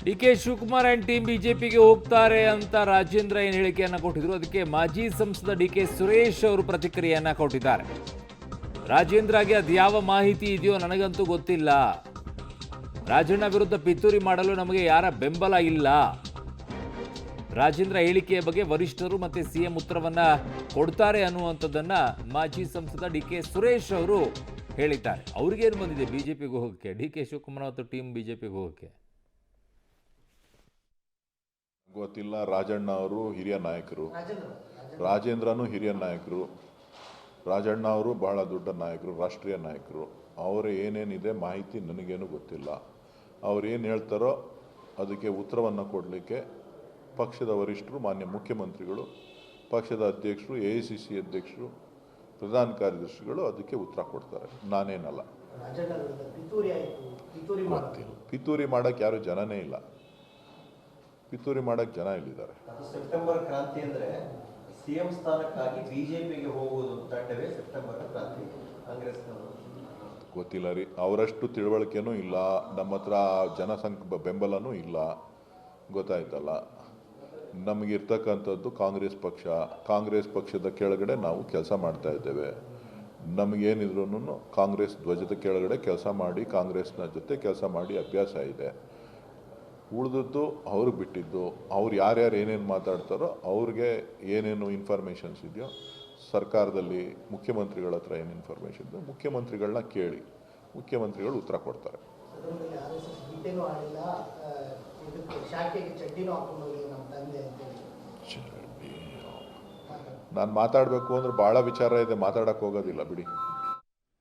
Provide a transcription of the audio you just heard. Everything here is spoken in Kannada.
D K Shivakumar and team ಬಿಜೆಪಿಗೆ ಹೋಗ್ತಾರೆ ಅಂತ ರಾಜೇಂದ್ರ ಏನು ಹೇಳಿಕೆಯನ್ನು ಕೊಟ್ಟಿದ್ರು. ಅದಕ್ಕೆ ಮಾಜಿ ಸಂಸದ ಡಿ ಕೆ ಸುರೇಶ್ ಅವರು ಪ್ರತಿಕ್ರಿಯೆಯನ್ನ ಕೊಟ್ಟಿದ್ದಾರೆ. ರಾಜೇಂದ್ರಗೆ ಅದ್ಯಾವ ಮಾಹಿತಿ ಇದೆಯೋ ನನಗಂತೂ ಗೊತ್ತಿಲ್ಲ. ರಾಜಣ್ಣ ವಿರುದ್ಧ ಪಿತೂರಿ ಮಾಡಲು ನಮಗೆ ಯಾರ ಬೆಂಬಲ ಇಲ್ಲ. ರಾಜೇಂದ್ರ ಹೇಳಿಕೆಯ ಬಗ್ಗೆ ವರಿಷ್ಠರು ಮತ್ತೆ ಸಿಎಂ ಉತ್ತರವನ್ನ ಕೊಡ್ತಾರೆ ಅನ್ನುವಂಥದ್ದನ್ನ ಮಾಜಿ ಸಂಸದ ಡಿ ಕೆ ಸುರೇಶ್ ಅವರು ಹೇಳಿದ್ದಾರೆ. ಅವ್ರಿಗೇನು ಬಂದಿದೆ ಬಿಜೆಪಿಗೆ ಹೋಗೋಕ್ಕೆ, ಡಿ ಕೆ ಶಿವಕುಮಾರ್ ಮತ್ತು ಟೀಮ್ ಬಿಜೆಪಿಗೆ ಹೋಗೋಕ್ಕೆ? ಗೊತ್ತಿಲ್ಲ. ರಾಜಣ್ಣ ಅವರು ಹಿರಿಯ ನಾಯಕರು, ರಾಜೇಂದ್ರನು ಹಿರಿಯ ನಾಯಕರು, ರಾಜಣ್ಣ ಅವರು ಬಹಳ ದೊಡ್ಡ ನಾಯಕರು, ರಾಷ್ಟ್ರೀಯ ನಾಯಕರು. ಅವರ ಏನೇನಿದೆ ಮಾಹಿತಿ ನನಗೇನು ಗೊತ್ತಿಲ್ಲ. ಅವ್ರು ಏನು ಹೇಳ್ತಾರೋ ಅದಕ್ಕೆ ಉತ್ತರವನ್ನು ಕೊಡಲಿಕ್ಕೆ ಪಕ್ಷದ ವರಿಷ್ಠರು, ಮಾನ್ಯ ಮುಖ್ಯಮಂತ್ರಿಗಳು, ಪಕ್ಷದ ಅಧ್ಯಕ್ಷರು, AICC ಅಧ್ಯಕ್ಷರು, ಪ್ರಧಾನ ಕಾರ್ಯದರ್ಶಿಗಳು ಅದಕ್ಕೆ ಉತ್ತರ ಕೊಡ್ತಾರೆ. ನಾನೇನಲ್ಲ. ಪಿತೂರಿ ಮಾಡೋಕ್ಕೆ ಯಾರು ಜನನೇ ಇಲ್ಲ. ಪಿತೂರಿ ಮಾಡೋಕ್ಕೆ ಜನ ಇಲ್ಲಿದ್ದಾರೆ. ಸೆಪ್ಟೆಂಬರ್ ಕ್ರಾಂತಿ ಅಂದ್ರೆ ಸಿಎಂ ಸ್ಥಾನಕ್ಕಾಗಿ ಬಿಜೆಪಿಗೆ ಹೋಗುವುದು ತಂಡವೇ ಸೆಪ್ಟೆಂಬರ್ ಕ್ರಾಂತಿ ಕಾಂಗ್ರೆಸ್ನವರು? ಗೊತ್ತಿಲ್ಲ ರೀ. ಅವರಷ್ಟು ತಿಳುವಳಿಕೆನೂ ಇಲ್ಲ, ನಮ್ಮ ಹತ್ರ ಬೆಂಬಲನೂ ಇಲ್ಲ. ಗೊತ್ತಾಯ್ತಲ್ಲ. ನಮಗಿರ್ತಕ್ಕಂಥದ್ದು ಕಾಂಗ್ರೆಸ್ ಪಕ್ಷದ ಕೆಳಗಡೆ ನಾವು ಕೆಲಸ ಮಾಡ್ತಾ ಇದ್ದೇವೆ. ನಮಗೇನಿದ್ರು ಕಾಂಗ್ರೆಸ್ ಧ್ವಜದ ಕೆಳಗಡೆ ಕೆಲಸ ಮಾಡಿ, ಕಾಂಗ್ರೆಸ್ನ ಜೊತೆ ಕೆಲಸ ಮಾಡಿ ಅಭ್ಯಾಸ ಇದೆ. ಉಳಿದದ್ದು ಅವ್ರಿಗೆ ಬಿಟ್ಟಿದ್ದು. ಅವ್ರು ಯಾರ್ಯಾರು ಏನೇನು ಮಾತಾಡ್ತಾರೋ ಅವ್ರಿಗೆ ಏನೇನು ಇನ್ಫಾರ್ಮೇಷನ್ಸ್ ಇದೆಯೋ, ಸರ್ಕಾರದಲ್ಲಿ ಮುಖ್ಯಮಂತ್ರಿಗಳ ಹತ್ರ ಏನು ಇನ್ಫಾರ್ಮೇಷನ್ ಇದೆಯೋ ಮುಖ್ಯಮಂತ್ರಿಗಳನ್ನ ಕೇಳಿ, ಮುಖ್ಯಮಂತ್ರಿಗಳು ಉತ್ತರ ಕೊಡ್ತಾರೆ. ನಾನು ಮಾತಾಡಬೇಕು ಅಂದ್ರೆ ಭಾಳ ವಿಚಾರ ಇದೆ, ಮಾತಾಡಕ್ಕೆ ಹೋಗೋದಿಲ್ಲ ಬಿಡಿ.